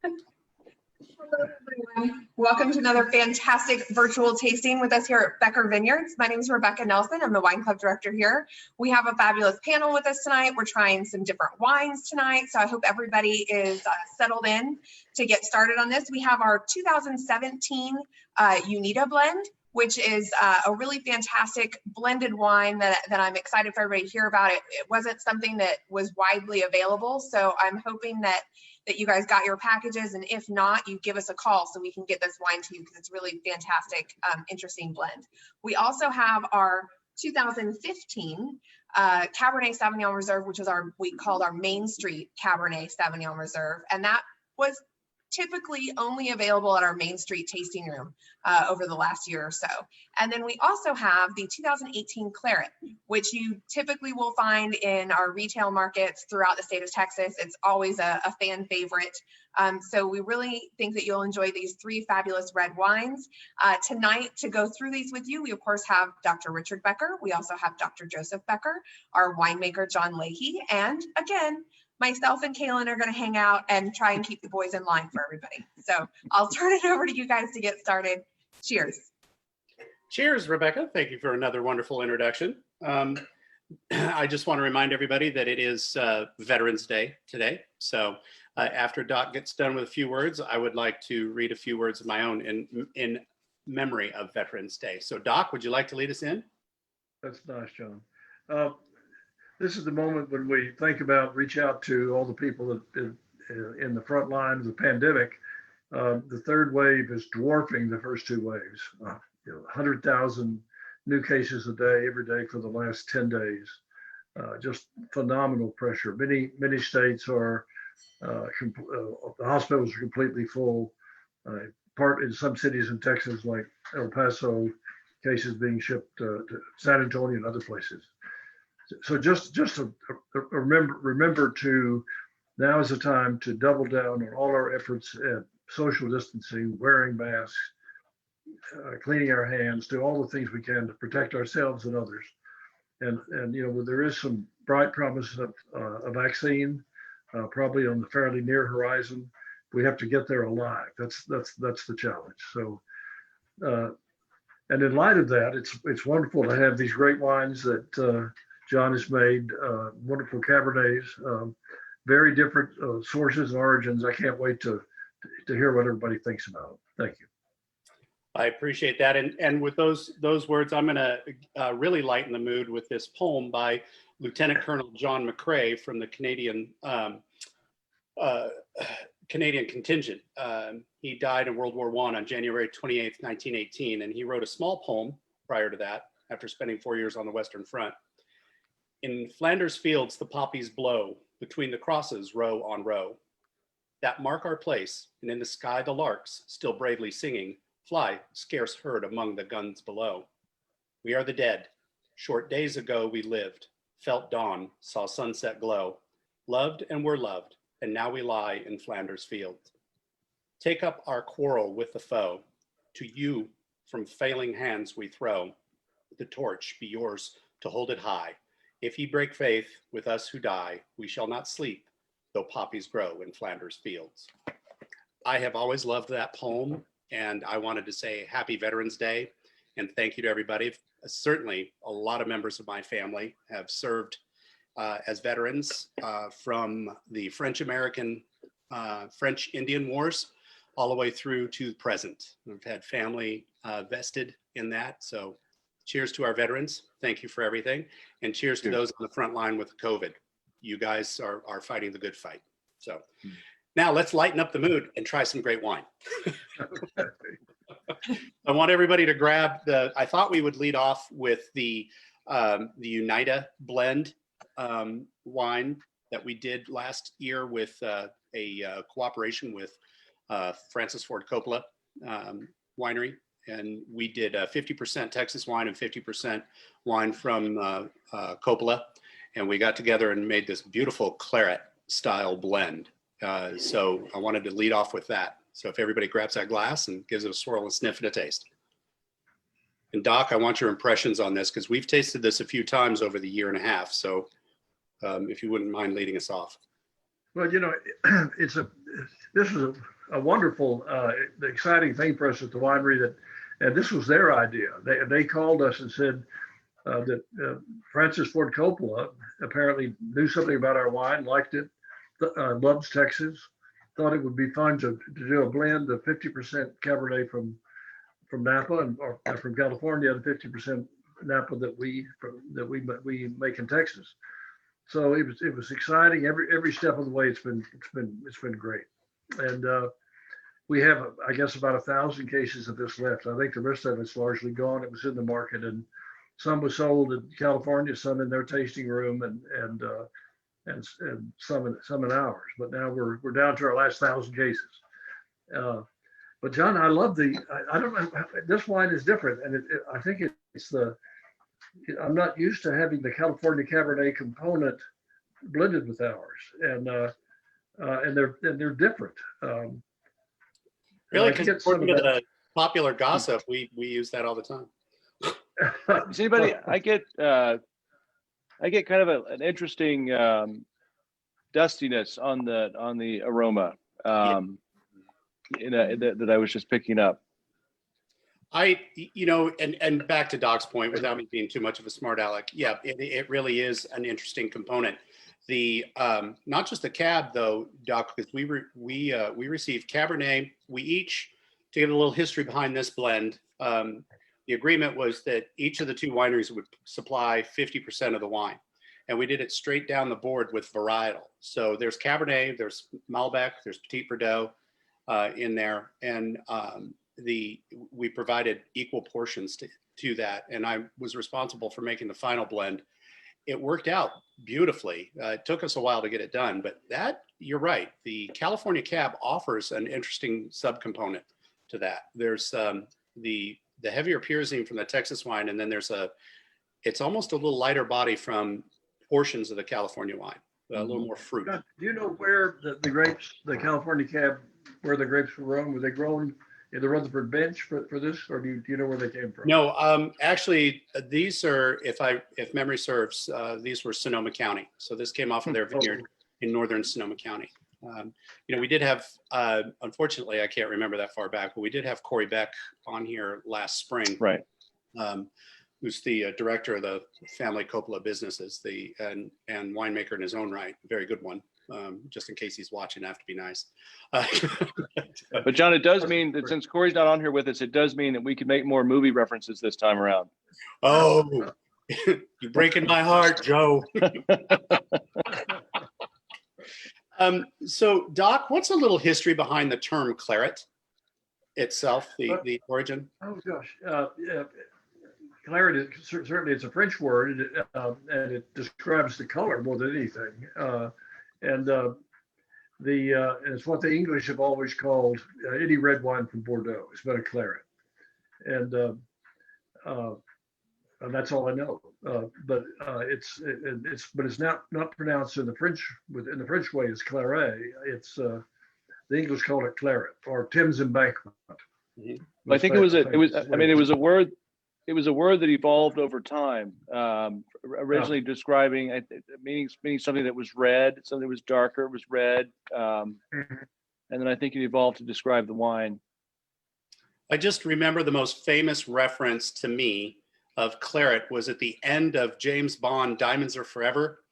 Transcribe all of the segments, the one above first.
Hello, everyone. Welcome to another fantastic virtual tasting with us here at Becker Vineyards. My name is Rebecca Nelson. I'm the wine club director here. We have a fabulous panel with us tonight. We're trying some different wines tonight, so I hope everybody is settled in to get started on this. We have our 2017 Unita blend, which is a really fantastic blended wine that I'm excited for everybody to hear about. It wasn't something that was widely available, so I'm hoping that you guys got your packages, and if not, you give us a call so we can get this wine to you, because it's really fantastic, interesting blend. We also have our 2015 Cabernet Sauvignon Reserve, which is we called our Main Street Cabernet Sauvignon Reserve, and that was typically only available at our Main Street tasting room over the last year or so. And then we also have the 2018 Claret, which you typically will find in our retail markets throughout the state of Texas. It's always a fan favorite. So we really think that you'll enjoy these three fabulous red wines. Tonight, to go through these with you, we of course have Dr. Richard Becker. We also have Dr. Joseph Becker, our winemaker, John Leahy, and again, myself and Kaylyn are going to hang out and try and keep the boys in line for everybody. So I'll turn it over to you guys to get started. Cheers. Cheers, Rebecca. Thank you for another wonderful introduction. I just want to remind everybody that it is Veterans Day today. So after Doc gets done with a few words, I would like to read a few words of my own in memory of Veterans Day. So Doc, would you like to lead us in? That's nice, John. This is the moment when we think about, reach out to all the people that in the front line of the pandemic. The third wave is dwarfing the first two waves. 100,000 new cases a day, every day for the last 10 days. Just phenomenal pressure. Many states are, the hospitals are completely full. In some cities in Texas, like El Paso, cases being shipped to San Antonio and other places. So just to remember to, now is the time to double down on all our efforts at social distancing, wearing masks, cleaning our hands, do all the things we can to protect ourselves and others. And there is some bright promise of a vaccine, probably on the fairly near horizon. We have to get there alive. That's the challenge. So, and in light of that, it's wonderful to have these great wines that John has made, wonderful Cabernets, very different sources and origins. I can't wait to hear what everybody thinks about it. Thank you. I appreciate that. And with those words, I'm going to really lighten the mood with this poem by Lieutenant Colonel John McCrae from the Canadian contingent. He died in World War I on January 28th, 1918, and he wrote a small poem prior to that after spending 4 years on the Western Front. In Flanders fields, the poppies blow between the crosses, row on row, that mark our place, and in the sky the larks, still bravely singing, fly scarce heard among the guns below. We are the dead. Short days ago we lived, felt dawn, saw sunset glow, loved and were loved, and now we lie in Flanders fields. Take up our quarrel with the foe. To you from failing hands we throw. The torch be yours to hold it high. If ye break faith with us who die, we shall not sleep, though poppies grow in Flanders fields. I have always loved that poem, and I wanted to say Happy Veterans Day, and thank you to everybody. Certainly, a lot of members of my family have served as veterans from the French-American, French-Indian Wars, all the way through to present. We've had family vested in that, so cheers to our veterans. Thank you for everything. And cheers to those on the front line with COVID. You guys are fighting the good fight. So now let's lighten up the mood and try some great wine. I want everybody to grab I thought we would lead off with the Unita blend wine that we did last year with a cooperation with Francis Ford Coppola winery. And we did 50% Texas wine and 50% wine from Coppola. And we got together and made this beautiful Claret style blend. So I wanted to lead off with that. So if everybody grabs that glass and gives it a swirl and sniff and a taste. And Doc, I want your impressions on this because we've tasted this a few times over the year and a half. So if you wouldn't mind leading us off. Well, this was a wonderful, exciting thing for us at the winery and this was their idea. They called us and said that Francis Ford Coppola apparently knew something about our wine, liked it, loves Texas, thought it would be fun to do a blend of 50% Cabernet from Napa or from California and 50% Napa that we make in Texas. So it was exciting. Every step of the way, it's been great. And we have, I guess, about 1,000 cases of this left. I think the rest of it's largely gone. It was in the market, and some was sold in California, some in their tasting room, and some in ours. But now we're down to our last 1,000 cases. But John, I love I don't know. This wine is different, and I think it's I'm not used to having the California Cabernet component blended with ours, and they're different. Really, because according to the popular gossip, we use that all the time. Does anybody? I get kind of an interesting dustiness on the aroma that I was just picking up. And back to Doc's point, without me being too much of a smart aleck, yeah, it really is an interesting component. The not just the cab though, Doc, because we received Cabernet. We each, to give a little history behind this blend, the agreement was that each of the two wineries would supply 50% of the wine, and we did it straight down the board with varietal. So there's Cabernet, there's Malbec, there's Petit Verdot in there, and we provided equal portions to that, and I was responsible for making the final blend. It worked out beautifully. It took us a while to get it done, but you're right. The California Cab offers an interesting subcomponent to that. There's the heavier pyrazine from the Texas wine, and then it's almost a little lighter body from portions of the California wine, a little more fruit. Do you know where the grapes, the California Cab, where the grapes were grown? Were they grown in the Rutherford Bench for this, or do you know where they came from? No, actually, these are, if memory serves, these were Sonoma County. So this came off of their vineyard in northern Sonoma County. We did have, unfortunately, I can't remember that far back, but we did have Corey Beck on here last spring, right? Who's the director of the family Coppola businesses, and winemaker in his own right, very good one. Just in case he's watching, I have to be nice. But John, it does mean that since Corey's not on here with us, it does mean that we can make more movie references this time around. Oh, you're breaking my heart, Joe. So, Doc, what's a little history behind the term claret itself, the origin? Oh gosh, claret certainly it's a French word, and it describes the color more than anything. And it's what the English have always called any red wine from Bordeaux. It's been a claret, and that's all I know. But it's not pronounced in the French way as claret. It's the English call it claret or Thames embankment. I think it was a word. It was a word that evolved over time. Originally describing meaning something that was red, something that was darker, it was red, and then I think it evolved to describe the wine. I just remember the most famous reference to me of claret was at the end of James Bond Diamonds Are Forever,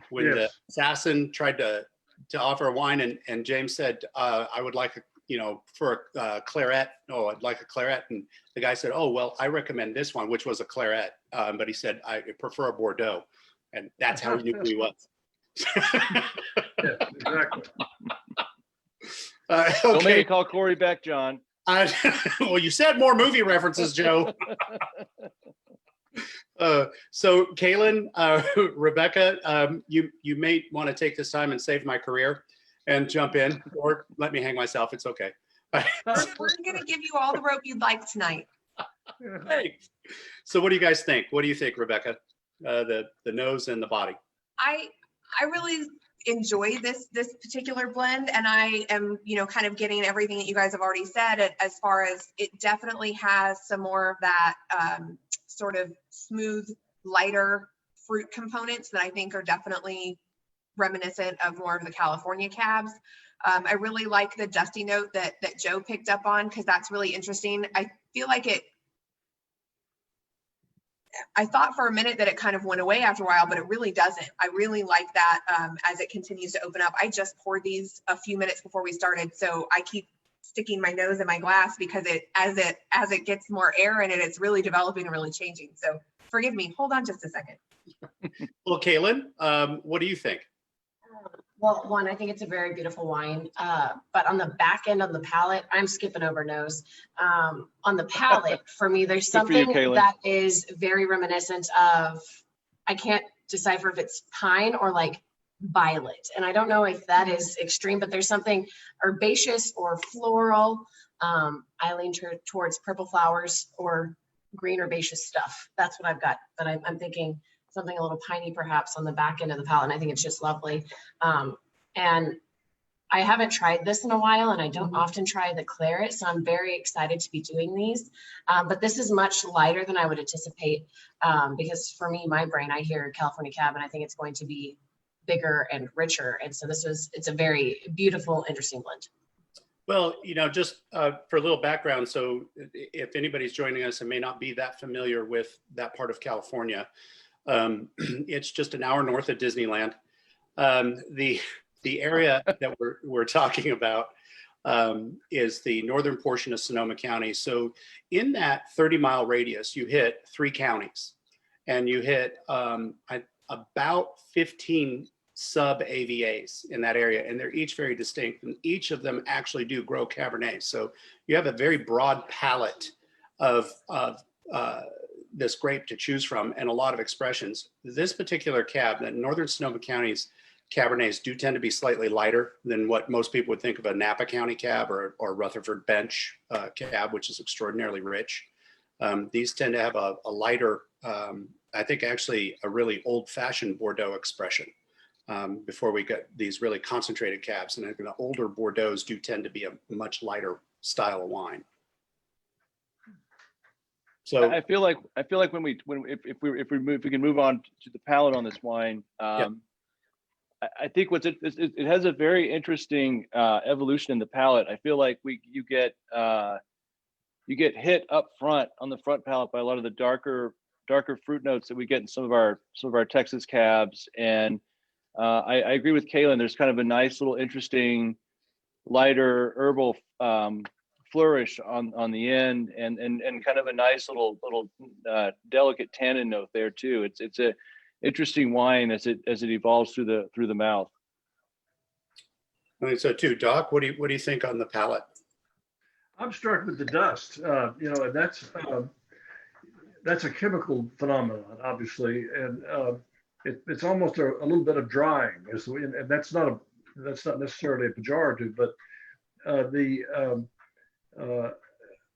when the assassin tried to offer a wine, and James said, I would like for a claret. Oh, I'd like a claret. And the guy said, oh, well, I recommend this one, which was a claret. But he said, I prefer a Bordeaux. And that's how he knew who he was. Yeah, exactly. Okay. Don't make me call Corey Beck, John. Well, you said more movie references, Joe. So Kaylyn, Rebecca, you may want to take this time and save my career and jump in, or let me hang myself. It's okay. We're going to give you all the rope you'd like tonight. Thanks. So what do you guys think? What do you think, Rebecca? The nose and the body. I really enjoy this particular blend, and I am kind of getting everything that you guys have already said, as far as it definitely has some more of that sort of smooth, lighter fruit components that I think are definitely reminiscent of more of the California cabs. I really like the dusty note that Joe picked up on, because that's really interesting. I feel like I thought for a minute that it kind of went away after a while, but it really doesn't. I really like that as it continues to open up. I just poured these a few minutes before we started, so I keep sticking my nose in my glass because as it gets more air in it, it's really developing and really changing. So forgive me. Hold on just a second. Well, Kaylyn, what do you think? Well, one, I think it's a very beautiful wine, but on the back end on the palate, I'm skipping over nose. On the palate, for me, there's Good for you, something Kaylyn. that is very reminiscent of, I can't decipher if it's pine or like violet. And I don't know if that is extreme, but there's something herbaceous or floral. I lean towards purple flowers or green herbaceous stuff. That's what I've got, but I'm thinking something a little piney perhaps on the back end of the palate. And I think it's just lovely. And I haven't tried this in a while, and I don't often try the Claret, so I'm very excited to be doing these. But this is much lighter than I would anticipate, because for me, my brain, I hear California Cab, and I think it's going to be bigger and richer. And so it's a very beautiful, interesting blend. Well, just for a little background, so if anybody's joining us and may not be that familiar with that part of California, it's just an hour north of Disneyland. The area that we're talking about is the northern portion of Sonoma County. So in that 30-mile radius, you hit 3 counties, and you hit about 15 sub-AVAs in that area, and they're each very distinct, and each of them actually do grow Cabernet. So you have a very broad palette of this grape to choose from, and a lot of expressions. This particular cab, that northern Sonoma County's Cabernets do tend to be slightly lighter than what most people would think of a Napa County cab or Rutherford Bench cab, which is extraordinarily rich. These tend to have a lighter, I think actually a really old-fashioned Bordeaux expression before we get these really concentrated cabs. And the older Bordeauxs do tend to be a much lighter style of wine. So I feel like if we can move on to the palate on this wine, I think it has a very interesting evolution in the palate. I feel like you get hit up front on the front palate by a lot of the darker fruit notes that we get in some of our Texas cabs, and I agree with Kaylyn. There's kind of a nice little interesting lighter herbal flourish on the end, and kind of a nice little delicate tannin note there too. It's a interesting wine as it evolves through the mouth. I think so too. Doc, what do you think on the palate? I'm struck with the dust. And that's a chemical phenomenon, obviously, and it's almost a little bit of drying, and that's not necessarily a pejorative, but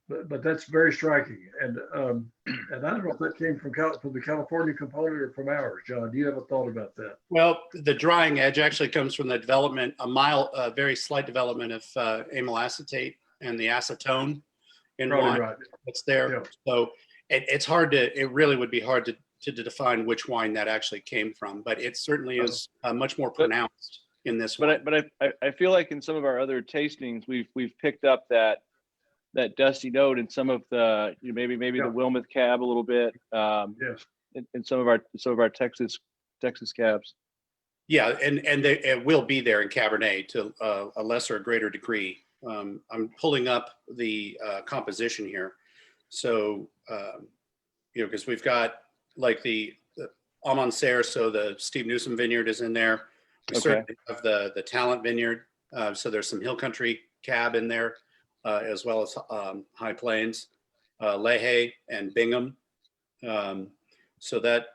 but that's very striking, and I don't know if that came from the California component or from ours. John, do you have a thought about that? Well, the drying edge actually comes from the development, a very slight development of amyl acetate and the acetone in wine. Right. It's there. Yeah. So it really would be hard to define which wine that actually came from, but it certainly is much more pronounced in this one. But I feel like in some of our other tastings, we've picked up that dusty note in some of the maybe the Wilmeth cab a little bit. Yes. In some of our Texas cabs. Yeah, and it will be there in Cabernet to a lesser or greater degree. I'm pulling up the composition here, so because we've got like the Amancer, so the Steve Newsom vineyard is in there. We certainly have the Talent vineyard, so there's some hill country cab in there, as well as High Plains, Leahy and Bingham. So that,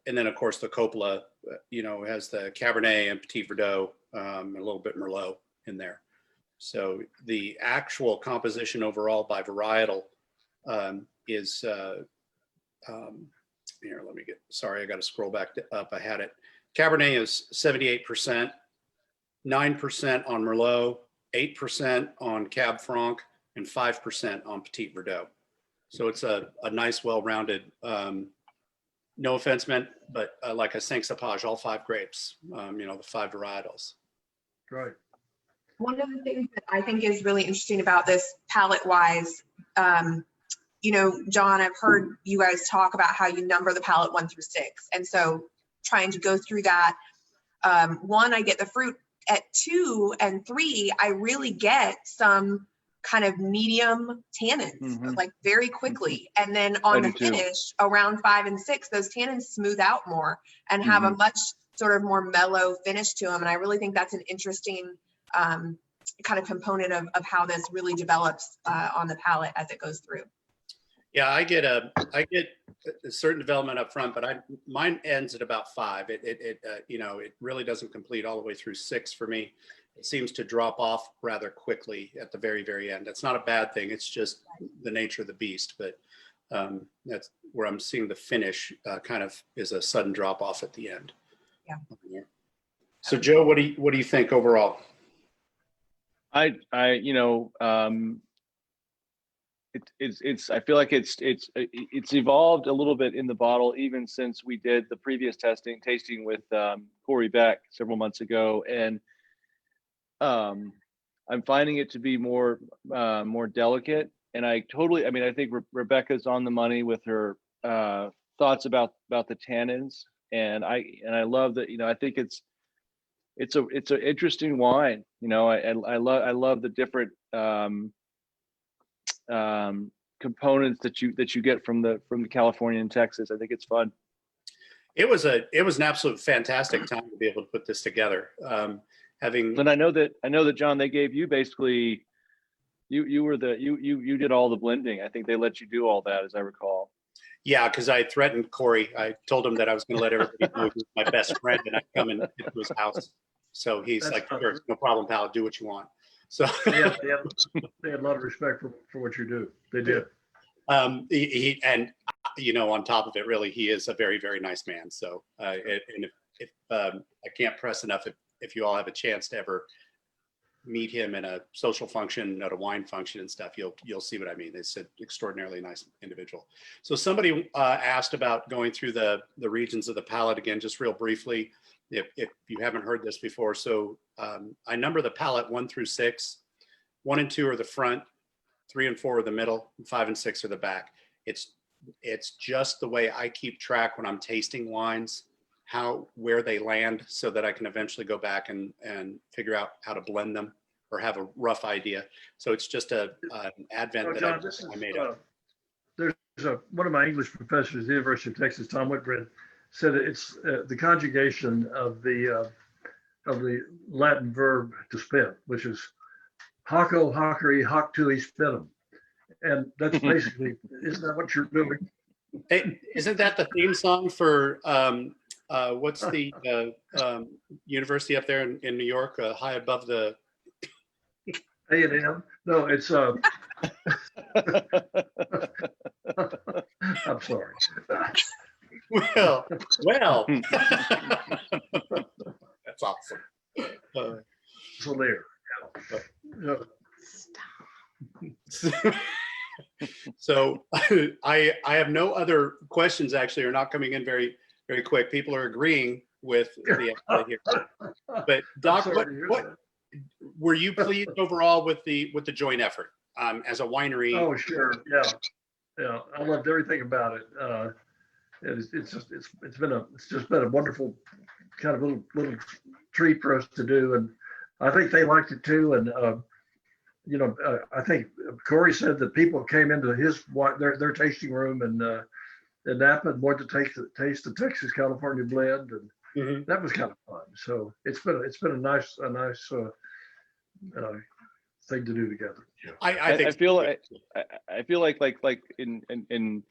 and then of course the Coppola, has the Cabernet and Petit Verdot, a little bit Merlot in there. So the actual composition overall by varietal is, here, sorry, I got to scroll back up. I had it. Cabernet is 78%, 9% on Merlot, 8% on Cab Franc, and 5% on Petit Verdot. So it's a nice, well-rounded no offense meant, but like a cinq cepage, all 5 grapes, the 5 varietals. Right. One of the things that I think is really interesting about this palette wise, John, I've heard you guys talk about how you number the palette 1 through 6. And so trying to go through that, 1, I get the fruit. At 2 and 3, I really get some kind of medium tannins, like very quickly. And then on the finish around 5 and 6, those tannins smooth out more and have a much sort of more mellow finish to them. And I really think that's an interesting kind of component of how this really develops on the palate as it goes through. Yeah, I get a certain development up front, but mine ends at about 5. It really doesn't complete all the way through 6 for me. It seems to drop off rather quickly at the very, very end. That's not a bad thing. It's just the nature of the beast, but that's where I'm seeing the finish kind of is a sudden drop off at the end. Yeah. So Joe, what do you think overall? I feel like it's evolved a little bit in the bottle even since we did the previous tasting with Corey Beck several months ago, and I'm finding it to be more delicate. And I think Rebecca's on the money with her thoughts about the tannins, and I love that. I think it's an interesting wine. I love the different components that you get from the California and Texas. I think it's fun. It was an absolute fantastic time to be able to put this together. And I know that John, they gave you basically you did all the blending. I think they let you do all that, as I recall. Yeah, because I threatened Corey. I told him that I was going to let everybody know he was my best friend and I'd come into his house. So he's like, sure, no problem, pal. Do what you want. So they had a lot of respect for what you do. They did. On top of it, really, he is a very, very nice man. So, and if I can't press enough, if you all have a chance to ever meet him in a social function, at a wine function and stuff, you'll see what I mean. It's an extraordinarily nice individual. So somebody asked about going through the regions of the palate again, just real briefly, if you haven't heard this before. So I number the palate 1 through 6. 1 and 2 are the front, 3 and 4 are the middle, and 5 and 6 are the back. It's just the way I keep track when I'm tasting wines, where they land, so that I can eventually go back and figure out how to blend them or have a rough idea. So it's just an advent John, that I made up. There's one of my English professors at the University of Texas, Tom Whitbread, said it's the conjugation of the Latin verb to spin, which is hocco, hockeri, hoc tui spinum. And that's basically, isn't that what you're doing? Hey, isn't that the theme song for what's the university up there in New York, high above the A&M? No, it's I'm sorry. Well, that's awesome. So there. So I have no other questions, actually, are not coming in very, very quick. People are agreeing with the idea here. But Doc, what were you pleased overall with the joint effort as a winery? Oh, sure. Yeah. I loved everything about it. It's just been a wonderful kind of little treat for us to do, and I think they liked it too. And I think Corey said that people came into their tasting room in Napa and wanted to taste the Texas California blend, and that was kind of fun. So it's been a nice thing to do together. I feel like in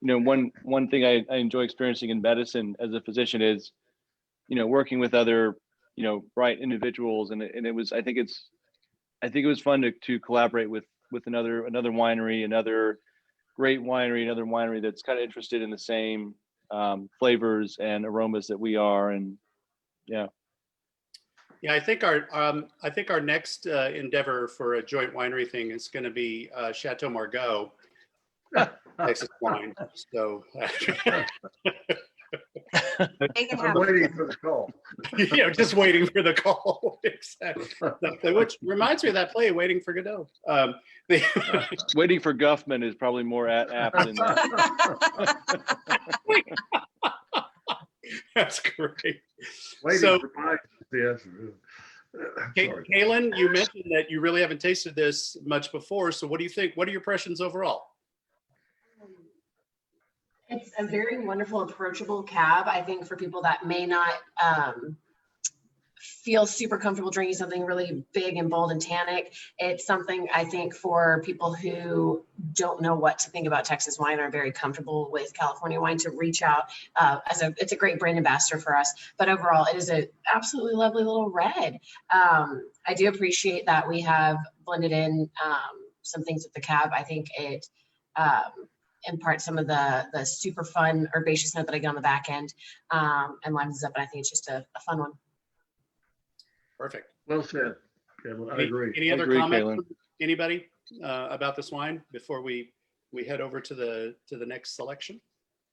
one thing I enjoy experiencing in medicine as a physician is working with other bright individuals, and I think it was fun to collaborate with another winery, another great winery, another winery that's kind of interested in the same flavors and aromas that we are. And yeah, I think our next endeavor for a joint winery thing is going to be Chateau Margaux, Texas wine. So Make it I'm happen. waiting for the call. Just waiting for the call. Exactly. Which reminds me of that play, Waiting for Godot. Waiting for Guffman is probably more apt than that. That's great. Waiting So- for Mike. Yes. Sorry. Kaylyn, you mentioned that you really haven't tasted this much before. So what do you think? What are your impressions overall? It's a very wonderful, approachable cab. I think for people that may not feel super comfortable drinking something really big and bold and tannic, it's something I think for people who don't know what to think about Texas wine, are very comfortable with California wine, to reach out it's a great brand ambassador for us. But overall, it is an absolutely lovely little red. I do appreciate that we have blended in some things with the cab. I think it imparts some of the super fun herbaceous note that I get on the back end, and lines up. And I think it's just a fun one. Perfect. Well said. I agree. Any other Agree, comments Kaylyn. from anybody about this wine before we head over to the next selection?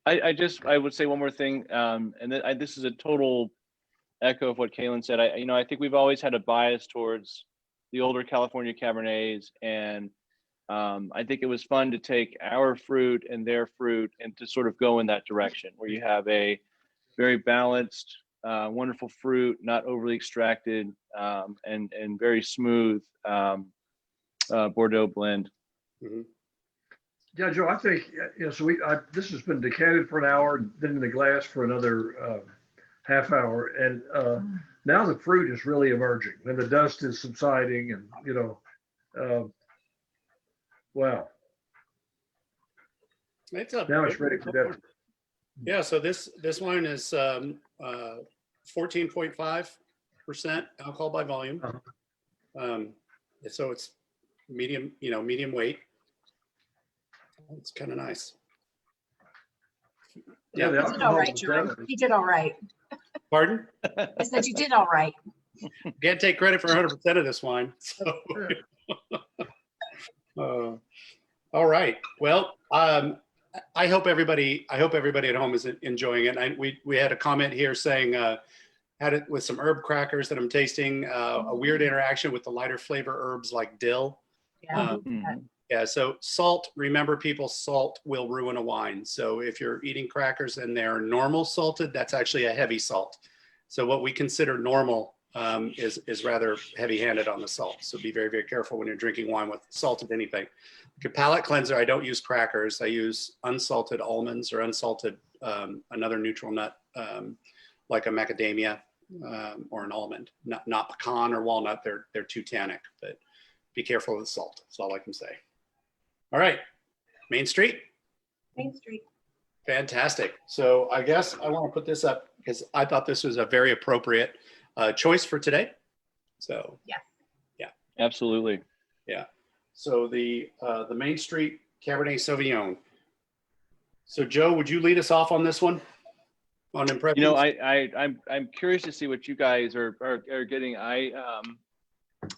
I would say one more thing, and this is a total echo of what Kaylyn said. I think we've always had a bias towards the older California Cabernets, and I think it was fun to take our fruit and their fruit and to sort of go in that direction, where you have a very balanced, wonderful fruit, not overly extracted, and very smooth Bordeaux blend. Mm-hmm. Yeah, Joe, I think, so this has been decanted for an hour, then in the glass for another half hour. And now the fruit is really emerging and the dust is subsiding, and, wow. Now it's ready for dinner. Yeah, so this wine is 14.5% alcohol by volume. So it's medium weight. It's kind of nice. Yeah, the You did all right, alcohol Jerome. is You did all right. Pardon? I said you did all right. Can't take credit for 100% of this wine. So, all right. Well, I hope everybody at home is enjoying it. We had a comment here saying had it with some herb crackers that I'm tasting. A weird interaction with the lighter flavor herbs like dill. Yeah. Yeah. So salt. Remember, people, salt will ruin a wine. So if you're eating crackers and they're normal salted, that's actually a heavy salt. So what we consider normal is rather heavy-handed on the salt. So be very, very careful when you're drinking wine with salted anything. Like a palate cleanser, I don't use crackers. I use unsalted almonds or unsalted another neutral nut like a macadamia or an almond. Not pecan or walnut. They're too tannic. But be careful with the salt. That's all I can say. All right, Main Street. Main Street. Fantastic. So I guess I want to put this up because I thought this was a very appropriate choice for today. So Yeah. Absolutely. Yeah. So the Main Street Cabernet Sauvignon. So Joe, would you lead us off on this one? On impressions? I'm curious to see what you guys are getting. I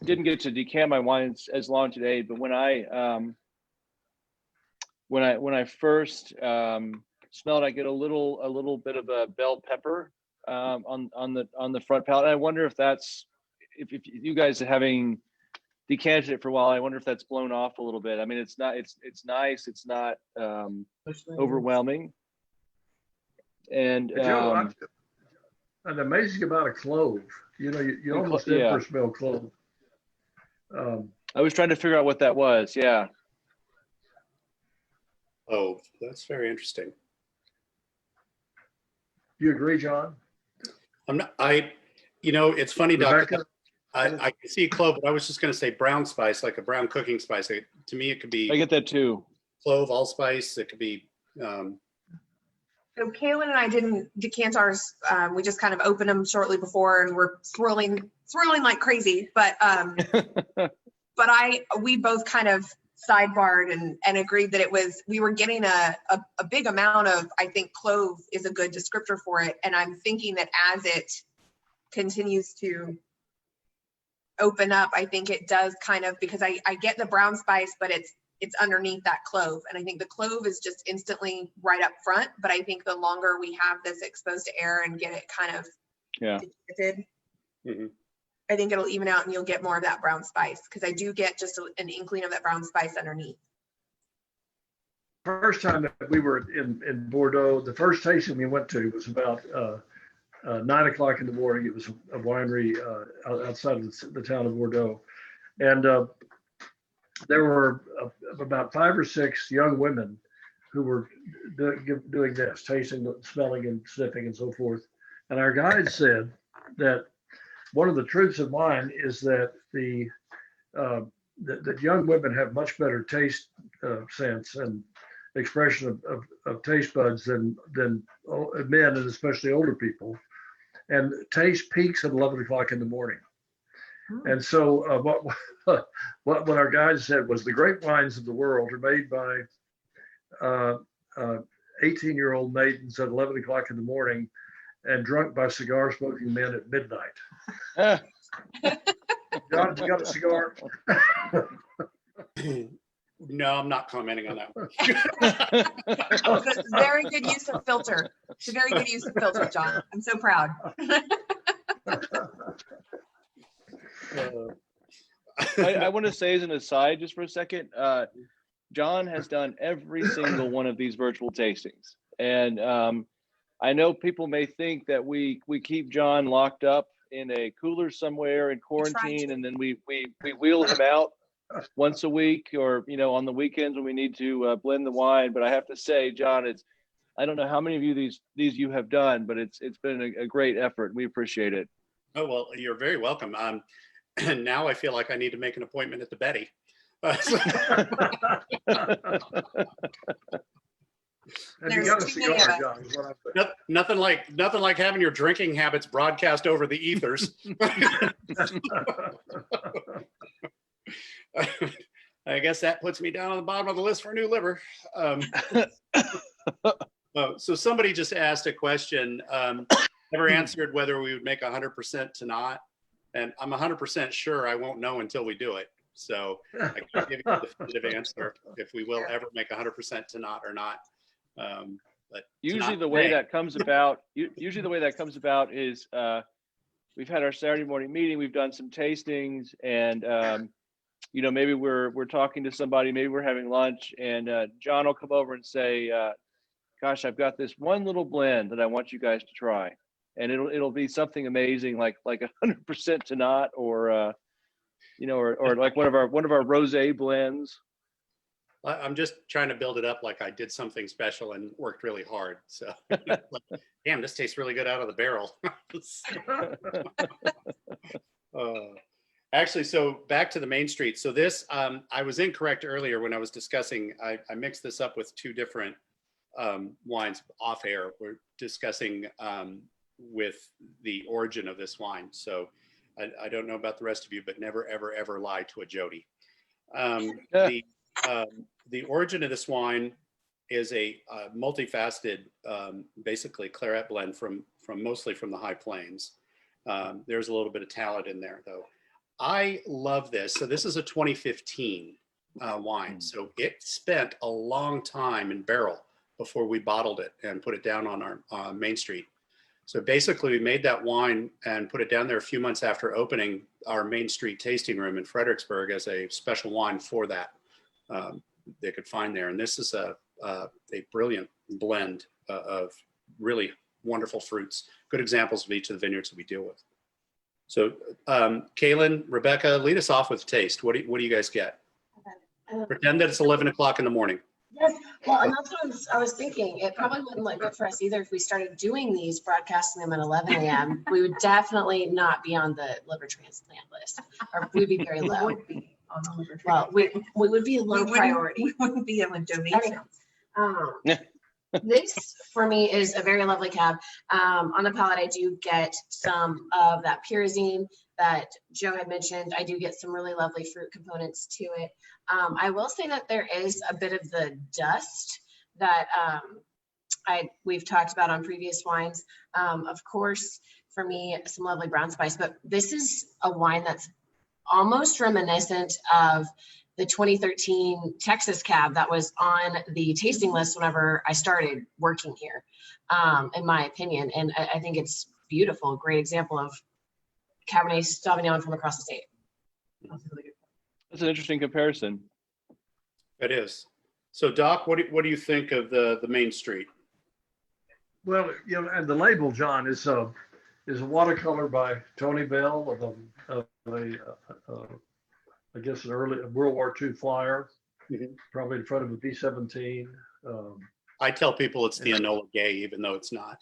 didn't get to decant my wines as long today, but when I first smelled, I get a little bit of a bell pepper on the front palate. I wonder if that's if you guys are having decanted it for a while. I wonder if that's blown off a little bit. I mean, it's nice. It's not overwhelming. And Joe, an amazing amount of clove. You almost never smell clove. I was trying to figure out what that was. Yeah. Oh, that's very interesting. You agree, John? It's funny, Rebecca? Doctor. I can see clove, but I was just going to say brown spice, like a brown cooking spice. To me, it could be. I get that too. Clove, allspice. It could be. So Kaylyn and I didn't decant ours. We just kind of opened them shortly before, and we're swirling like crazy. But we both kind of sidebarred and agreed that we were getting a big amount of, I think clove is a good descriptor for it. And I'm thinking that as it continues to open up, I think it does kind of, because I get the brown spice, but it's underneath that clove. And I think the clove is just instantly right up front, but I think the longer we have this exposed to air and get it kind of shifted, I think it'll even out and you'll get more of that brown spice, because I do get just an inkling of that brown spice underneath. First time that we were in Bordeaux, the first tasting we went to was about 9 o'clock in the morning. It was a winery outside of the town of Bordeaux. And there were about 5 or 6 young women who were doing this, tasting, smelling, and sniffing, and so forth. And our guide said that one of the truths of wine is that that young women have much better taste sense and expression of taste buds than men, and especially older people. And taste peaks at 11 o'clock in the morning. And so what our guide said was the great wines of the world are made by 18-year-old maidens at 11 o'clock in the morning and drunk by cigar smoking men at midnight. John, you got a cigar? No, I'm not commenting on that one. It's a very good use of filter. It's a very good use of filter, John. I'm so proud. I want to say as an aside, just for a second, John has done every single one of these virtual tastings. And I know people may think that we keep John locked up in a cooler somewhere in quarantine, and then we wheel him out once a week, or on the weekends when we need to blend the wine. But I have to say, John, I don't know how many of you these you have done, but it's been a great effort. We appreciate it. Oh, well, you're very welcome. And now I feel like I need to make an appointment at the Betty. And you got a cigar, John, is what I'm saying. Nothing like having your drinking habits broadcast over the ethers. I guess that puts me down on the bottom of the list for a new liver. So somebody just asked a question. Never answered whether we would make 100% to not, and I'm 100% sure I won't know until we do it. So I can't give you a definitive answer if we will ever make 100% to not or not. But usually the way that comes about is we've had our Saturday morning meeting, we've done some tastings, and maybe we're talking to somebody, maybe we're having lunch, and John will come over and say, gosh, I've got this one little blend that I want you guys to try. And it'll be something amazing, like 100% to not, or or like one of our rosé blends. I'm just trying to build it up like I did something special and worked really hard. So, damn, this tastes really good out of the barrel. Actually, so back to the Main Street. So this, I was incorrect earlier when I was discussing, I mixed this up with 2 different wines off air. We're discussing with the origin of this wine. So I don't know about the rest of you, but never, ever, ever lie to a Jody. The origin of this wine is a multifaceted, basically Claret blend from mostly from the High Plains. There's a little bit of talent in there, though. I love this. So this is a 2015 wine. So it spent a long time in barrel before we bottled it and put it down on our Main Street. So basically we made that wine and put it down there a few months after opening our Main Street tasting room in Fredericksburg as a special wine for that they could find there. And this is a brilliant blend of really wonderful fruits, good examples of each of the vineyards that we deal with. So Kaylyn, Rebecca, lead us off with taste. What do you guys get? Pretend that it's 11 o'clock in the morning. Yes, well, and that's what I was thinking. It probably wouldn't look good for us either if we started doing these, broadcasting them at 11 a.m. We would definitely not be on the liver transplant list, or we'd be very low. Well, we would be a low priority. We wouldn't be able to donate. This for me is a very lovely cab. On the palate, I do get some of that pyrazine that Joe had mentioned. I do get some really lovely fruit components to it. I will say that there is a bit of the dust that we've talked about on previous wines. Of course, for me, some lovely brown spice, but this is a wine that's almost reminiscent of the 2013 Texas cab that was on the tasting list whenever I started working here, in my opinion. And I think it's beautiful, great example of Cabernet Sauvignon from across the state. That's an interesting comparison. It is. So Doc, what do you think of the main street? Well, you know, and the label, John, is a watercolor by Tony Bell of I guess an early World War II flyer, probably in front of a B-17. I tell people it's the Enola Gay, even though it's not.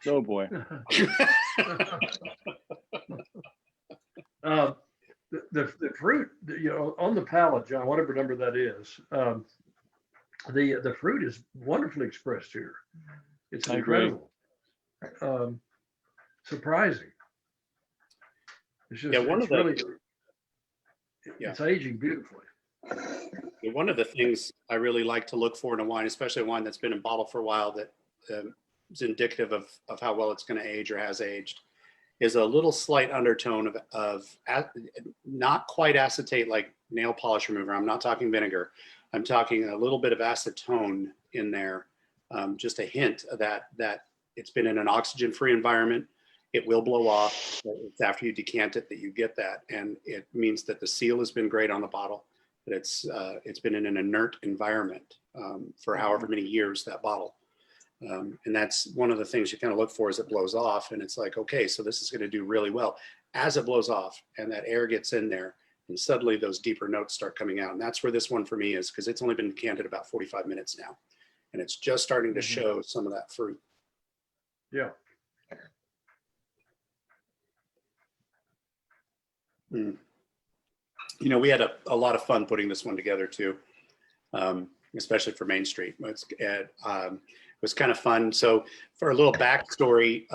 Oh boy. The fruit, you know, on the palate, John, whatever number that is, the fruit is wonderfully expressed here. It's incredible. Surprising. It's just, it's aging beautifully. One of the things I really like to look for in a wine, especially a wine that's been in bottle for a while, that is indicative of how well it's going to age or has aged, is a little slight undertone of not quite acetate like nail polish remover. I'm not talking vinegar. I'm talking a little bit of acetone in there, just a hint of that it's been in an oxygen-free environment. It will blow off. It's after you decant it that you get that, and it means that the seal has been great on the bottle. That it's been in an inert environment for however many years, that bottle. And that's one of the things you kind of look for as it blows off. And it's like, okay, so this is going to do really well. As it blows off and that air gets in there, and suddenly those deeper notes start coming out. And that's where this one for me is, because it's only been decanted about 45 minutes now. And it's just starting to show some of that fruit. Yeah. You know, we had a lot of fun putting this one together too, especially for Main Street. It was kind of fun. So for a little backstory,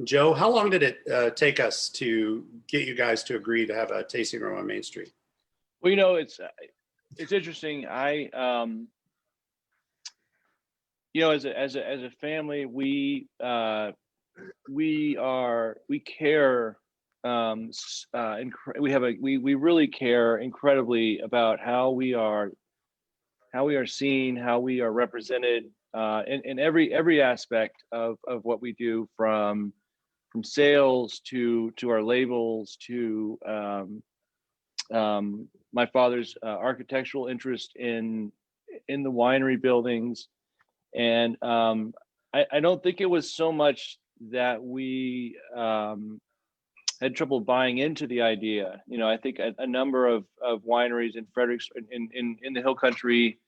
Joe, how long did it take us to get you guys to agree to have a tasting room on Main Street? Well, you know, it's interesting. You know, as a family, we care. We really care incredibly about how we are seen, how we are represented in every aspect of what we do, from sales to our labels to my father's architectural interest in the winery buildings. And I don't think it was so much that we had trouble buying into the idea. You know, I think a number of wineries in in the Hill Country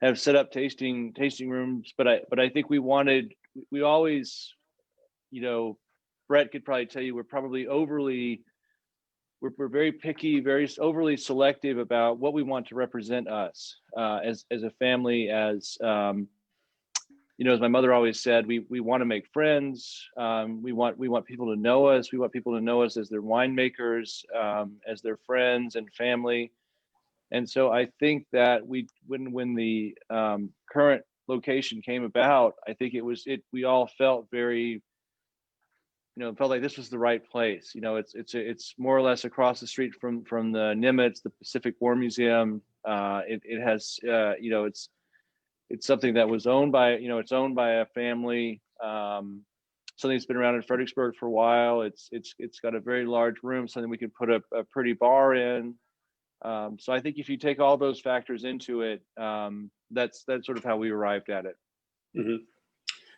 have set up tasting rooms, but I think we always, you know, Brett could probably tell you, we're very picky, very overly selective about what we want to represent us as a family, as you know, as my mother always said, we want to make friends. We want people to know us. We want people to know us as their winemakers, as their friends and family. And so I think that when the current location came about, I think we all felt very, you know, felt like this was the right place. You know, it's more or less across the street from the Nimitz, the Pacific War Museum. It has, you know, it's something that was owned by, you know, it's owned by a family. Something that's been around in Fredericksburg for a while. It's got a very large room, something we could put a pretty bar in. So I think if you take all those factors into it, that's sort of how we arrived at it. Mm-hmm.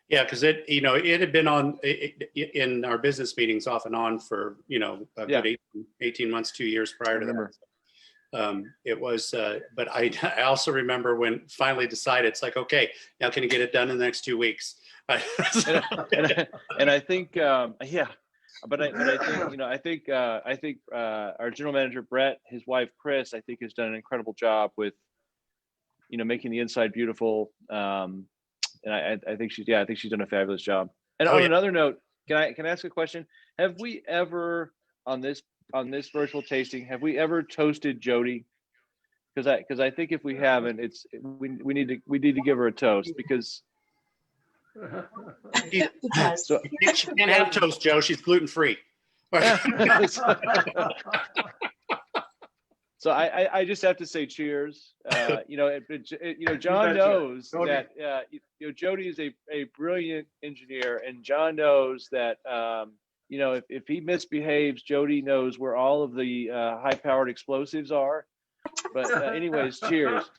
Yeah, because it had been on in our business meetings off and on for, you know, a good 18 months, 2 years prior to that. It was, but I also remember when finally decided, it's like, okay, now can you get it done in the next 2 weeks? and I think, but I think, you know, I think our general manager, Brett, his wife, Chris, I think has done an incredible job with, you know, making the inside beautiful. And I think she's done a fabulous job. And on another note, can I ask a question? Have we ever on this virtual tasting, have we ever toasted Jody? Because I think if we haven't, we need to give her a toast, because she can't have toast, Joe. She's gluten free. So I just have to say cheers. You know, John betcha. knows Jody. that Jody is a brilliant engineer, and John knows that if he misbehaves, Jody knows where all of the high-powered explosives are. But anyways, cheers.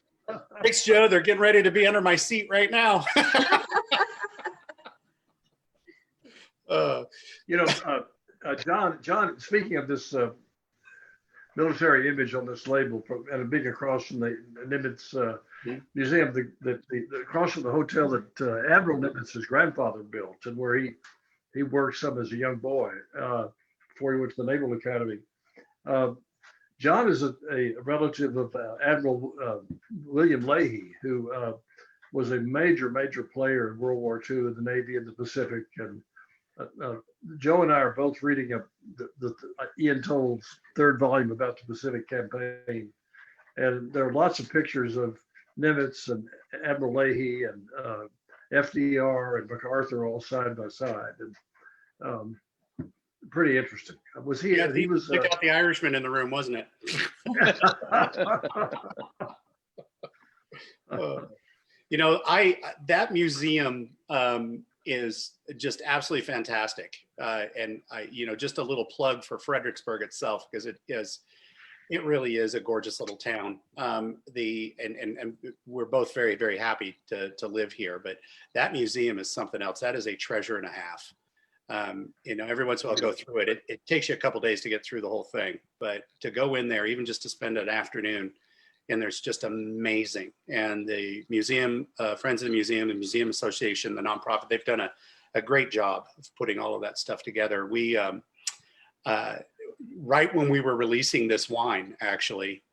Thanks, Joe. They're getting ready to be under my seat right now. John, speaking of this military image on this label and a big across from the Nimitz Museum, the across from the hotel that Admiral Nimitz's grandfather built, and where he worked some as a young boy before he went to the Naval Academy. John is a relative of Admiral William Leahy, who was a major player in World War II in the Navy and the Pacific. And Joe and I are both reading the Ian Toll's third volume about the Pacific campaign. And there are lots of pictures of Nimitz and Admiral Leahy and FDR and MacArthur all side by side. And pretty interesting. Was he? Yeah, he was. Took out the Irishman in the room, wasn't it? That museum is just absolutely fantastic, and just a little plug for Fredericksburg itself, because it really is a gorgeous little town. And we're both very, very happy to live here. But that museum is something else. That is a treasure and a half. Every once in a while I'll go through it. It takes you a couple days to get through the whole thing, but to go in there, even just to spend an afternoon, and there's just amazing. And the museum, Friends of the Museum, and Museum Association, the nonprofit, they've done a great job of putting all of that stuff together. We, right when we were releasing this wine, actually,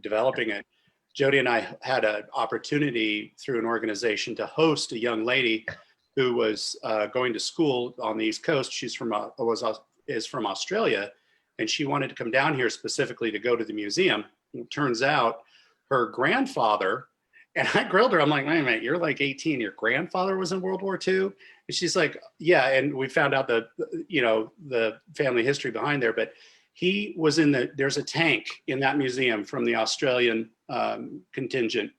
developing it, Jody and I had an opportunity through an organization to host a young lady who was going to school on the East Coast. She's is from Australia, and she wanted to come down here specifically to go to the museum. It turns out her grandfather, and I grilled her. I'm like, wait a minute, you're like 18. Your grandfather was in World War II? And she's like, yeah. And we found out the family history behind there, but he was there's a tank in that museum from the Australian contingent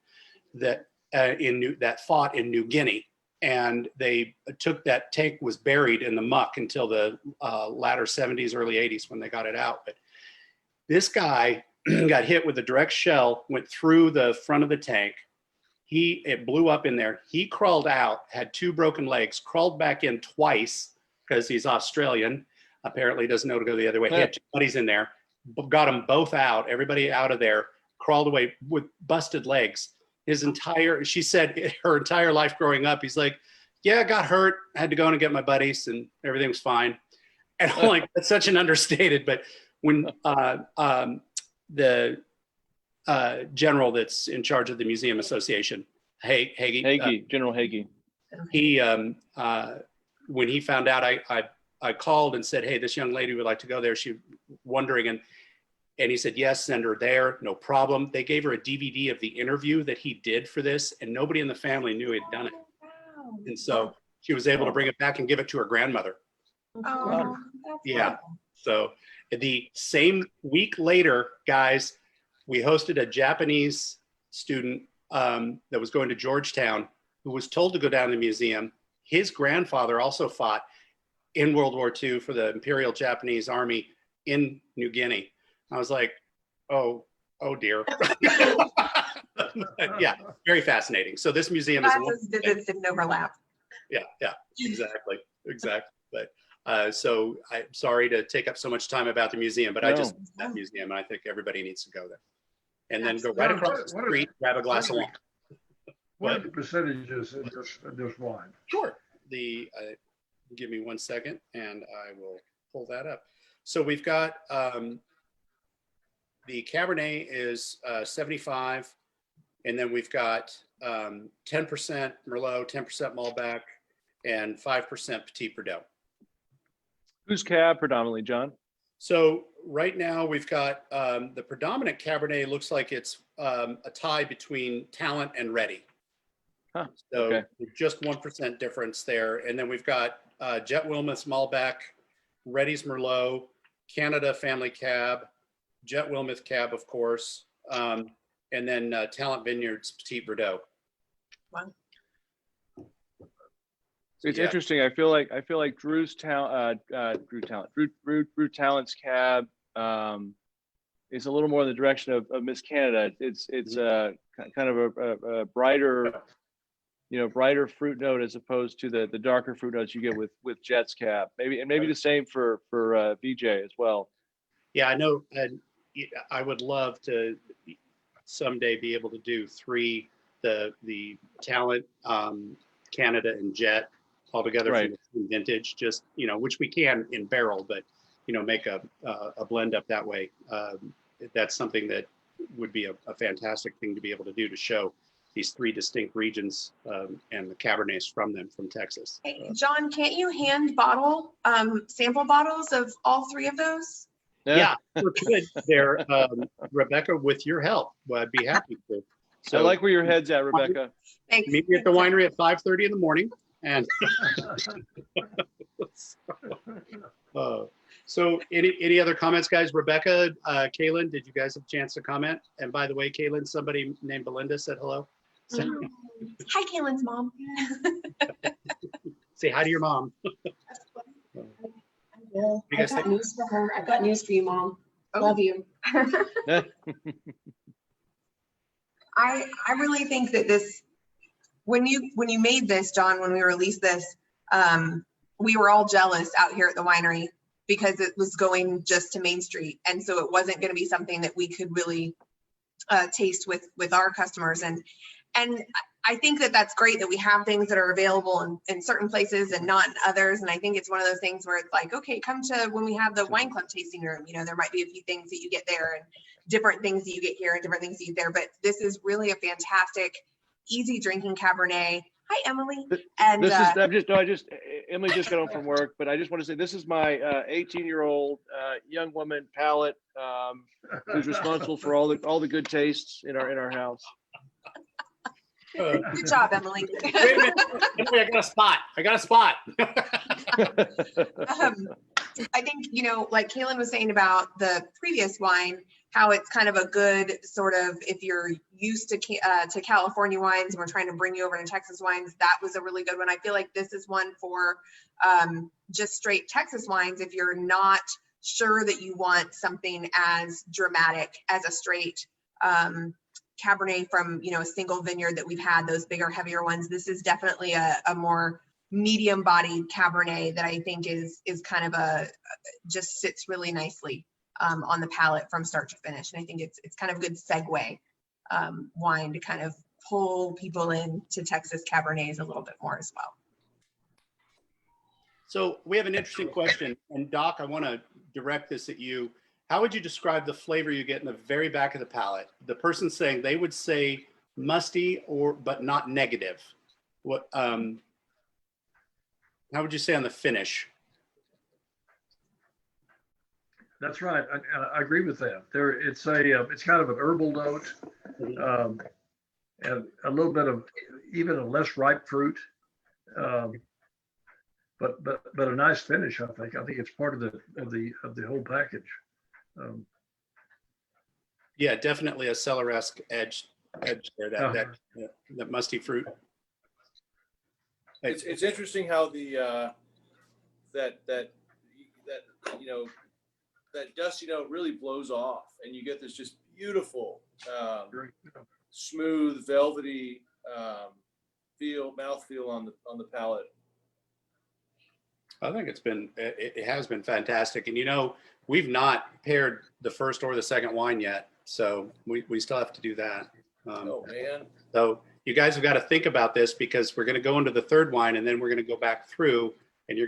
that fought in New Guinea. And they took that tank, was buried in the muck until the latter 70s, early 80s when they got it out. But this guy got hit with a direct shell, went through the front of the tank. It blew up in there. He crawled out, had 2 broken legs, crawled back in twice because he's Australian. Apparently doesn't know to go the other way. He had 2 buddies in there, got them both out, everybody out of there, crawled away with busted legs. She said her entire life growing up, he's like, yeah, I got hurt. I had to go in and get my buddies and everything was fine. And I'm like, that's such an understated, but when the general that's in charge of the Museum Association, General Hagee, he, when he found out, I called and said, hey, this young lady would like to go there. She wondering, and he said, yes, send her there, no problem. They gave her a DVD of the interview that he did for this, and nobody in the family knew he'd done it. Wow. And so she was able to bring it back and give it to her grandmother. Oh, that's Yeah. wonderful. So the same week later, guys, we hosted a Japanese student that was going to Georgetown who was told to go down to the museum. His grandfather also fought in World War II for the Imperial Japanese Army in New Guinea. I was like, oh dear. Yeah, very fascinating. So this museum is visits didn't overlap. Yeah, exactly. But so I'm sorry to take up so much time about the museum, but I just love that museum, and I think everybody needs to go there. And then go right across the street, grab a glass of wine. What are the percentages in this wine? Sure. Give me 1 second, and I will pull that up. So we've got the Cabernet is 75, and then we've got 10% Merlot, 10% Malbec, and 5% Petit Verdot. Who's Cab predominantly, John? So right now we've got the predominant Cabernet looks like it's a tie between Talent and Ready. Huh, so okay. Just 1% difference there. And then we've got Jet Wilmot's Malbec, Ready's Merlot, Canada Family Cab, Jet Wilmoth Cab, of course, and then Talent Vineyards Petit Verdot. Wow. It's Yeah. interesting. I feel like Drew Talent's Cab is a little more in the direction of Miss Canada. It's kind of a brighter, brighter fruit note as opposed to the darker fruit notes you get with Jet's Cab. Maybe the same for VJ as well. Yeah, I know. And I would love to someday be able to do three, the Talent, Canada, and Jet all together Right. from the same vintage, just, which we can in barrel, but, make a blend up that way. That's something that would be a fantastic thing to be able to do, to show these three distinct regions and the Cabernets from them from Texas. Hey, John, can't you hand bottle sample bottles of all three of those? Yeah, we're good there, Rebecca, with your help. Well, I'd be happy to. So I like where your head's at, Rebecca. Thanks. Meet me at the winery at 5:30 in the morning. And so any other comments, guys? Rebecca, Kaylyn, did you guys have a chance to comment? And by the way, Kaylyn, somebody named Belinda said hello. Hi, Kaylyn's mom. Say hi to your mom. I've got news for her. I've got news for you, Mom. Oh. Love you. I really think that this, when you made this, John, when we released this, we were all jealous out here at the winery because it was going just to Main Street, and so it wasn't going to be something that we could really taste with our customers. And I think that that's great that we have things that are available in certain places and not in others. And I think it's one of those things where it's like, okay, come to when we have the wine club tasting room, there might be a few things that you get there and different things that you get here and different things that you get there. But this is really a fantastic, easy drinking Cabernet. Hi, Emily. And Emily just got home from work, but I just want to say this is my 18-year-old young woman palate who's responsible for all the good tastes in our house. good job, Emily. Wait a minute. Emily, I got a spot. I think, like Kaylyn was saying about the previous wine, how it's kind of a good sort of, if you're used to California wines and we're trying to bring you over to Texas wines, that was a really good one. I feel like this is one for just straight Texas wines. If you're not sure that you want something as dramatic as a straight Cabernet from, a single vineyard that we've had, those bigger, heavier ones, this is definitely a more medium bodied Cabernet that I think is kind of just sits really nicely on the palate from start to finish. And I think it's kind of a good segue wine to kind of pull people into Texas Cabernets a little bit more as well. So we have an interesting question, and Doc, I want to direct this at you. How would you describe the flavor you get in the very back of the palate? The person saying they would say musty but not negative. What? How would you say on the finish? That's right. I agree with that. It's kind of an herbal note, and a little bit of even a less ripe fruit, but a nice finish. I think it's part of the whole package. Yeah, definitely a cellar-esque edge there. That musty fruit. It's interesting how that dust really blows off, and you get this just beautiful smooth velvety mouthfeel on the palate. I think it has been fantastic. And we've not paired the first or the second wine yet, so we still have to do that. Oh man. So you guys have got to think about this, because we're going to go into the third wine and then we're going to go back through, and I'm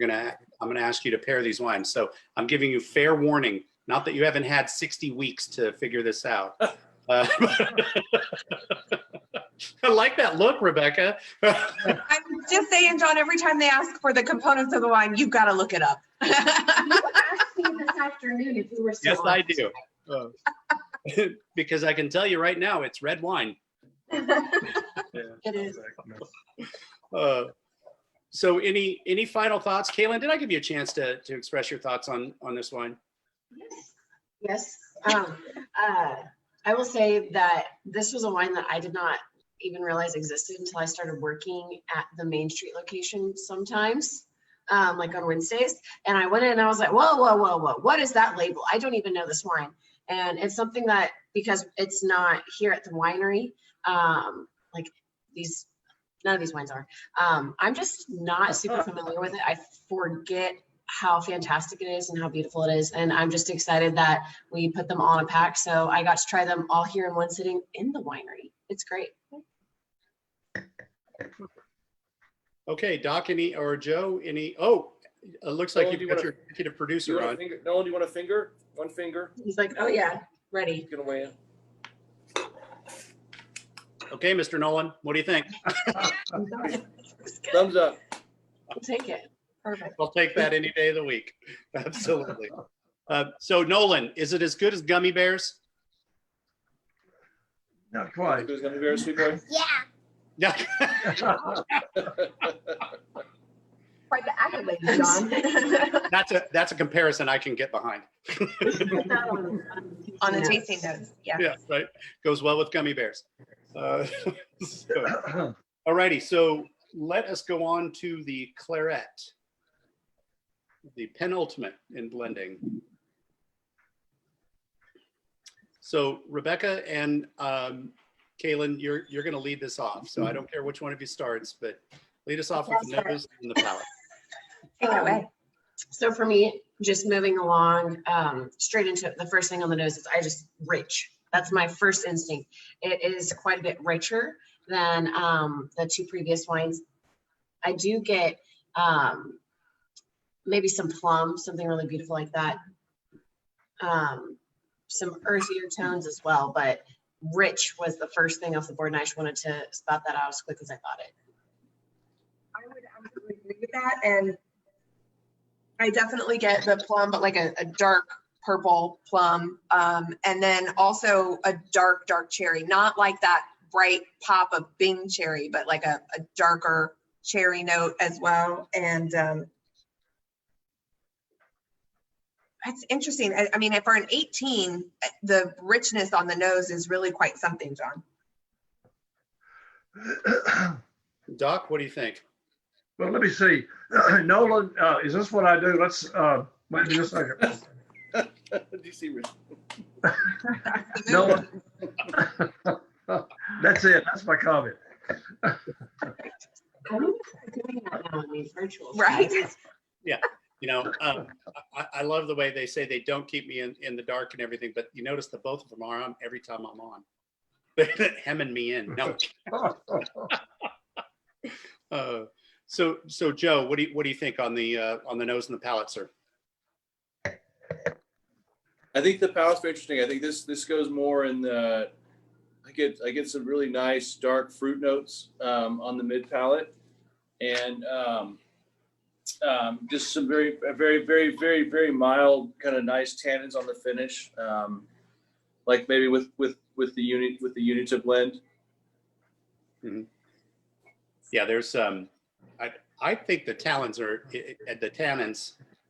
going to ask you to pair these wines. So I'm giving you fair warning, not that you haven't had 60 weeks to figure this out. I like that look, Rebecca. I'm just saying, John, every time they ask for the components of the wine, you've got to look it up. You asked me this afternoon if you were still Yes, on. I do. Because I can tell you right now, it's red wine. It is. So any final thoughts? Kaylyn, did I give you a chance to express your thoughts on this wine? Yes. I will say that this was a wine that I did not even realize existed until I started working at the Main Street location sometimes, like on Wednesdays. And I went in and I was like, whoa, whoa, whoa, whoa, what is that label? I don't even know this wine. And it's something that, because it's not here at the winery, like these, none of these wines are, I'm just not super familiar with it. I forget how fantastic it is and how beautiful it is. And I'm just excited that we put them all in a pack. So I got to try them all here in one sitting in the winery. It's great. Okay, Doc, or Joe, it looks like Nolan, you've got your executive producer on. Nolan, do you want a finger? One finger? He's like, oh yeah, ready. He's gonna weigh in. Okay, Mr. Nolan, what do you think? Thumbs up. I'll take it. Perfect. I'll take that any day of the week. Absolutely. So Nolan, is it as good as gummy bears? Not quite. Who's gonna be our sweet boy? Yeah. Quite the accolade, John. That's a comparison I can get behind. On a tasting notes, yeah. Yeah, right. Goes well with gummy bears. All righty, so let us go on to the Claret, the penultimate in blending. So Rebecca and Kaylyn, you're going to lead this off. So I don't care which one of you starts, but lead us off with the nose and the palate. Take it away. So for me, just moving along straight into it, the first thing on the nose is rich. That's my first instinct. It is quite a bit richer than the two previous wines. I do get maybe some plum, something really beautiful like that. Some earthier tones as well, but rich was the first thing off the board, and I just wanted to spot that out as quick as I thought it. I would absolutely agree with that. And I definitely get the plum, but like a dark purple plum. And then also a dark cherry, not like that bright pop of Bing cherry, but like a darker cherry note as well. And that's interesting. I mean, for an 18, the richness on the nose is really quite something, John. Doc, what do you think? Well, let me see. Nolan, is this what I do? Let's wait just a second. Do you see Rich? Nolan. That's it. That's my comment. I think we're doing that now in these virtual. Right. Yeah. You know, I love the way they say they don't keep me in the dark and everything, but you notice that both of them are on every time I'm on. They're hemming me in. No. So Joe, what do you think on the nose and the palate, sir? I think the palate's very interesting. I think this goes more in the. I get some really nice dark fruit notes on the mid palate, and just some very mild kind of nice tannins on the finish, like maybe with the Unita blend. Mm-hmm. Yeah, there's I think the tannins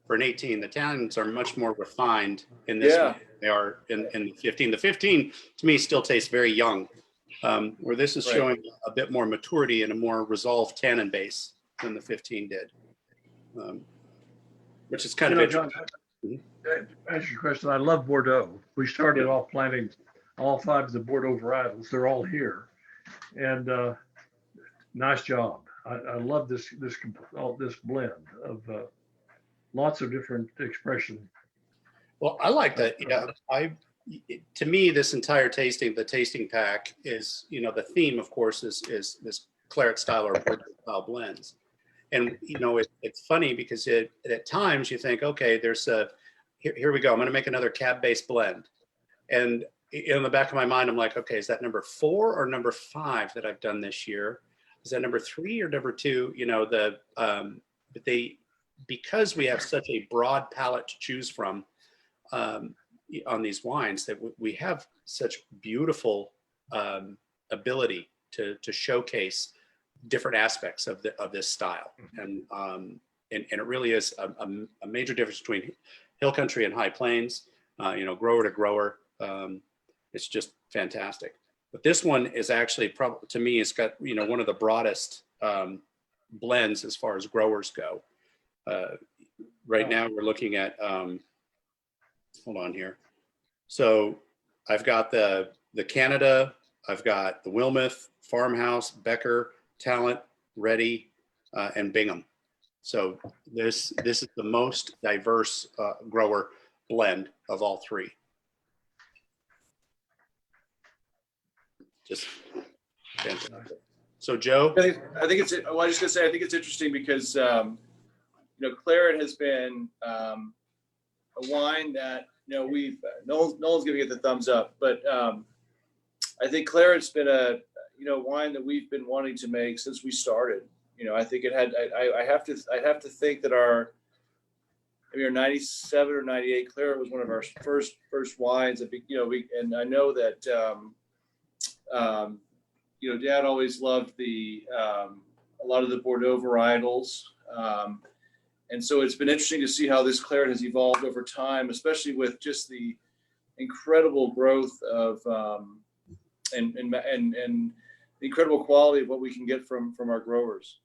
for an 18. The tannins are much more refined in this one than they are in the 15. The 15 to me still tastes very young, where this is showing a bit more maturity and a more resolved tannin base than the 15 did, which is kind of interesting. John, to answer your question, I love Bordeaux. We started off planting all 5 of the Bordeaux varietals. They're all here, and nice job. I love this blend of lots of different expression. Well, I like that. Yeah, to me, this entire the tasting pack is, the theme, of course, is this Claret style or Bordeaux style blends. And, it's funny because at times you think, okay, there's here we go. I'm going to make another cab-based blend. And in the back of my mind, I'm like, okay, is that number 4 or number 5 that I've done this year? Is that number 3 or number 2? But because we have such a broad palette to choose from on these wines, that we have such beautiful ability to showcase different aspects of this style, and it really is a major difference between hill country and high plains. grower to grower. It's just fantastic. But this one is actually probably, to me, it's got, one of the broadest blends as far as growers go. Right now we're looking at, hold on here. So I've got the Canada, I've got the Wilmoth, Farmhouse, Becker, Talent, Ready, and Bingham. So this is the most diverse grower blend of all three. Just fantastic. So Joe, I think it's. Well, I was just gonna say I think it's interesting because Claret has been a wine that we've no one's giving it the thumbs up, but I think Claret's been a wine that we've been wanting to make since we started. I think it had. I have to think that our 97 or 98 Claret was one of our first wines. I think and I know that Dad always loved a lot of the Bordeaux varietals, and so it's been interesting to see how this Claret has evolved over time, especially with just the incredible growth of and the incredible quality of what we can get from our growers.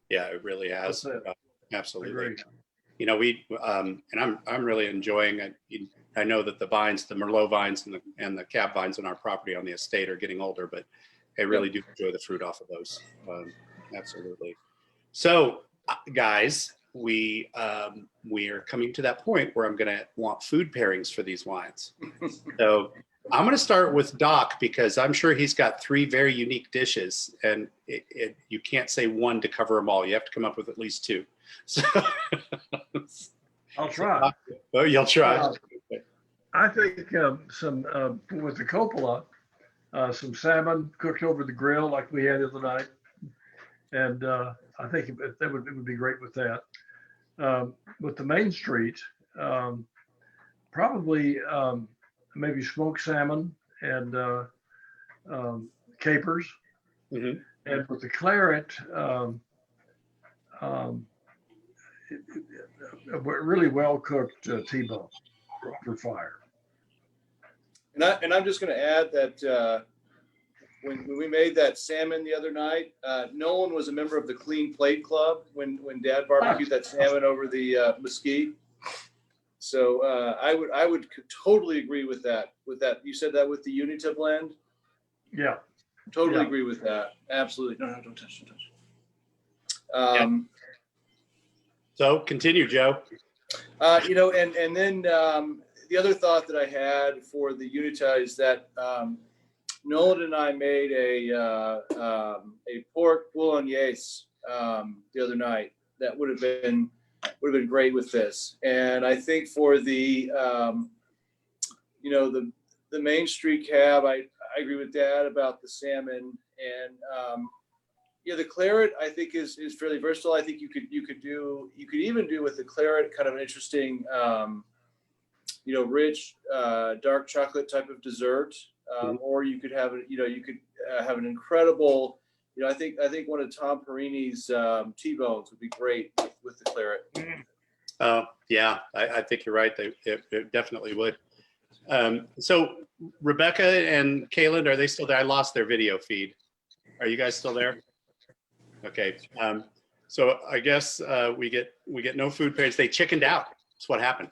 Yeah, it really has. Absolutely. Agreed. And I'm really enjoying it. I know that the vines, the Merlot vines and the Cab vines on our property on the estate are getting older, but I really do enjoy the fruit off of those. Absolutely. So guys, we are coming to that point where I'm going to want food pairings for these wines. So I'm going to start with Doc because I'm sure he's got 3 very unique dishes, and you can't say one to cover them all. You have to come up with at least 2. So I'll try. Oh, you'll try. I think some with the Coppola, some salmon cooked over the grill like we had the other night, and I think it would be great with that. With the Main Street, probably maybe smoked salmon and capers, Mm-hmm. and with the Claret, really well cooked T-bone over fire. And I'm just going to add that when we made that salmon the other night, Nolan was a member of the Clean Plate Club when Dad barbecued that salmon over the mesquite. So I would totally agree with that. You said that with the Unita blend. Yeah. Totally Yeah. agree with that. Absolutely. No, don't touch. So continue, Joe. And then the other thought that I had for the Unita is that Nolan and I made a pork bolognese the other night that would have been great with this. And I think for the the Main Street Cab, I agree with Dad about the salmon, and the Claret I think is fairly versatile. I think you could even do with the Claret kind of an interesting rich dark chocolate type of dessert, or you could have have an incredible I think one of Tom Perini's T-bones would be great with the Claret. Oh yeah, I think you're right. It definitely would. So Rebecca and Kaylyn, are they still there? I lost their video feed. Are you guys still there? Okay. So I guess we get no food pairings. They chickened out. That's what happened.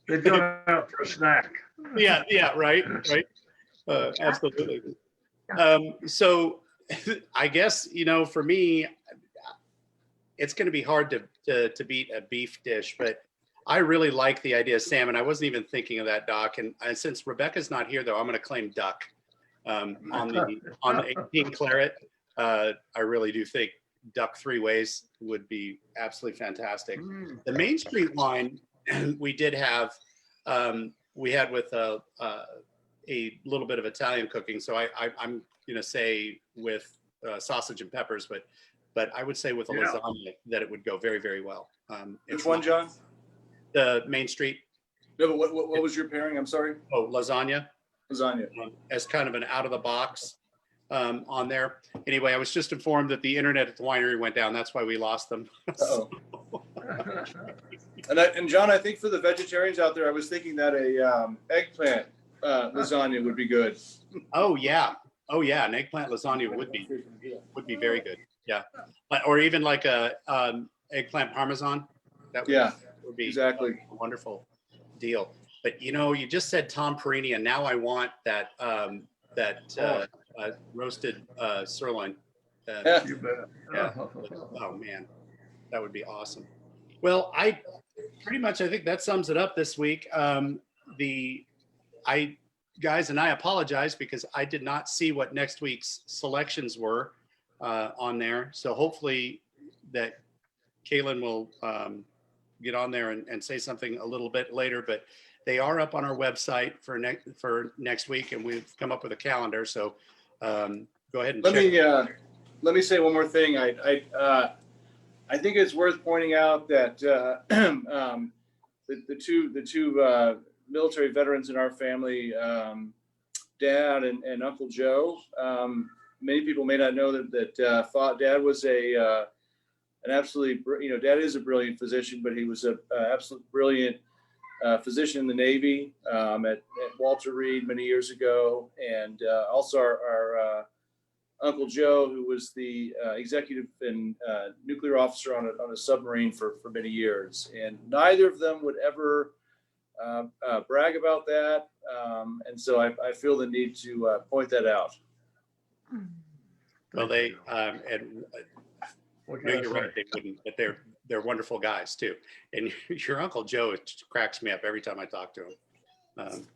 They've gone out for a snack. Yeah, right. Absolutely. So I guess, for me, it's going to be hard to beat a beef dish, but I really like the idea of salmon. I wasn't even thinking of that, Doc. And since Rebecca's not here, though, I'm going to claim duck on the 18 Claret. I really do think duck 3 ways would be absolutely fantastic. The Main Street wine we did have, we had with a little bit of Italian cooking. So I'm going to say with sausage and peppers, but I would say with a lasagna that it would go very, very well. Which one, John? The Main Street. No, but what was your pairing? I'm sorry. Oh, lasagna. Lasagna. As kind of an out of the box on there. Anyway, I was just informed that the internet at the winery went down. That's why we lost them. Uh-oh. And John, I think for the vegetarians out there, I was thinking that a eggplant lasagna would be good. Oh yeah, an eggplant lasagna would be very good. Yeah, or even like a eggplant parmesan. That would be exactly a wonderful deal. But you know, you just said Tom Perini, and now I want that roasted sirloin. You bet. Yeah. Oh man, that would be awesome. Well, I think that sums it up this week. Guys, and I apologize because I did not see what next week's selections were on there. So hopefully that Kaylyn will get on there and say something a little bit later, but they are up on our website for next week, and we've come up with a calendar. So go ahead and check. Let me say one more thing. I think it's worth pointing out that the two military veterans in our family, Dad and Uncle Joe. Many people may not know that Dad was an absolutely, Dad is a brilliant physician, but he was an absolute brilliant physician in the Navy at Walter Reed many years ago, and also our Uncle Joe, who was the executive and nuclear officer on a submarine for many years, and neither of them would ever brag about that, and so I feel the need to point that out. Well, you're right, they wouldn't, but they're wonderful guys too. And your Uncle Joe, it cracks me up every time I talk to him.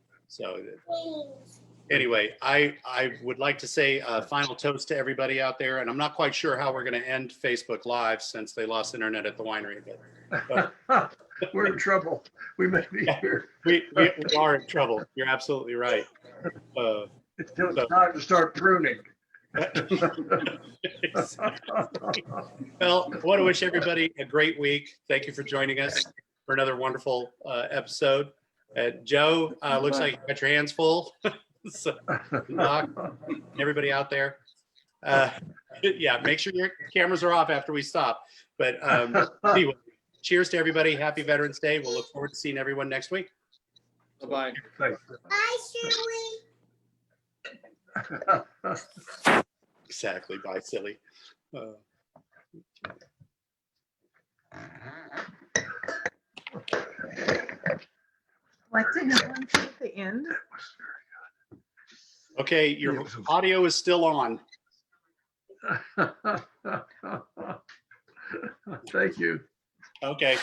Anyway, I would like to say a final toast to everybody out there, and I'm not quite sure how we're going to end Facebook Live since they lost internet at the winery. But we're in trouble. We may be here. We are in trouble. You're absolutely right. It's time to start pruning. Well, I want to wish everybody a great week. Thank you for joining us for another wonderful episode. Joe, looks like you got your hands full. So, everybody out there, yeah, make sure your cameras are off after we stop. But anyway, cheers to everybody. Happy Veterans Day. We'll look forward to seeing everyone next week. Bye-bye. Thanks. Exactly. Bye, silly. Collecting everyone at the end. Okay, your audio is still on. Thank you. Okay.